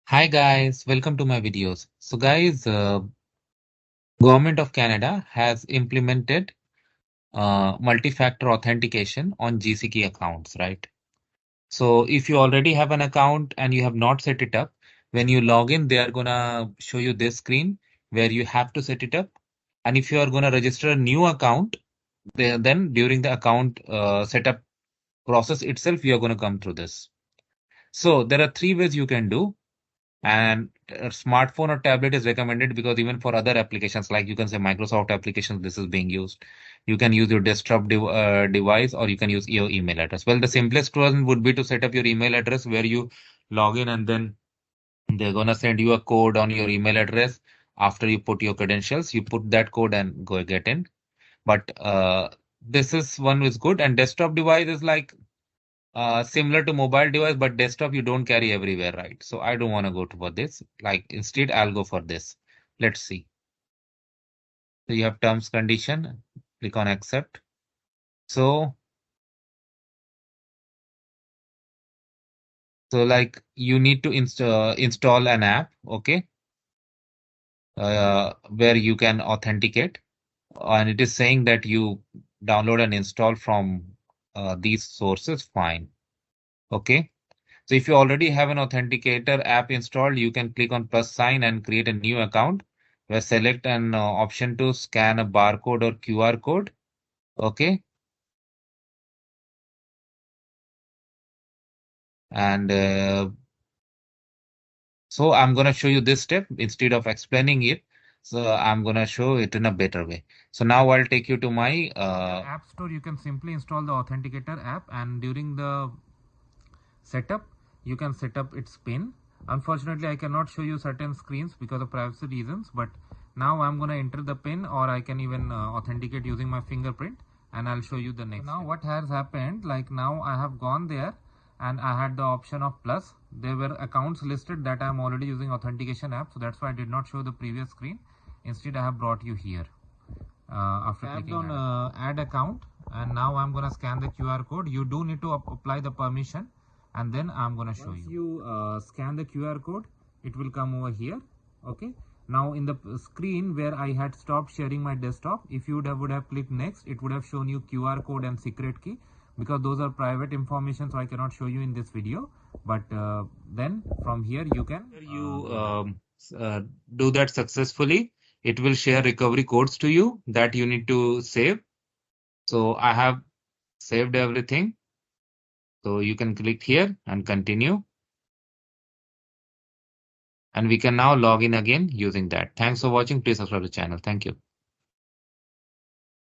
Hi guys, welcome to my videos. So guys, Government of Canada has implemented multi-factor authentication on GCKEY accounts, right? So if you already have an account and you have not set it up, when you log in, they are gonna show you this screen where you have to set it up. And if you are gonna register a new account, then during the account setup process itself, you are gonna come through this. So there are three ways you can do. And a smartphone or tablet is recommended because even for other applications, like you can say Microsoft applications, this is being used. You can use your desktop device or you can use your email address. Well, the simplest one would be to set up your email address where you log in and then they're gonna send you a code on your email address. After you put your credentials, you put that code and go get in. But this is one is good. And desktop device is like similar to mobile device, but desktop you don't carry everywhere, right? So I don't want to go for this. Like instead, I'll go for this. Let's see. So you have terms condition. Click on accept. So like you need to install an app, okay, where you can authenticate, and it is saying that you download and install from these sources. Fine, okay. So if you already have an authenticator app installed, you can click on plus sign and create a new account where select an option to scan a barcode or QR code. Okay. And so I'm going to show you this step instead of explaining it. So I'm going to show it in a better way. So now I'll take you to my App Store. You can simply install the Authenticator app, and during the setup, you can set up its pin. Unfortunately, I cannot show you certain screens because of privacy reasons, but now I'm going to enter the pin, or I can even authenticate using my fingerprint, and I'll show you the next. So now what has happened, like now I have gone there and I had the option of plus. There were accounts listed that I'm already using authentication app, so that's why I did not show the previous screen. Instead, I have brought you here. After clicking on add account, and now I'm going to scan the QR code. You do need to apply the permission, and then I'm going to show you. Once you scan the QR code, it will come over here. Okay. Now in the screen where I had stopped sharing my desktop, if you would have clicked next, it would have shown you QR code and secret key, because those are private information, so I cannot show you in this video. But then from here you can do that successfully. It will share recovery codes to you that you need to save. So I have saved everything. So you can click here and continue. And we can now log in again using that. Thanks for watching. Please subscribe to the channel. Thank you.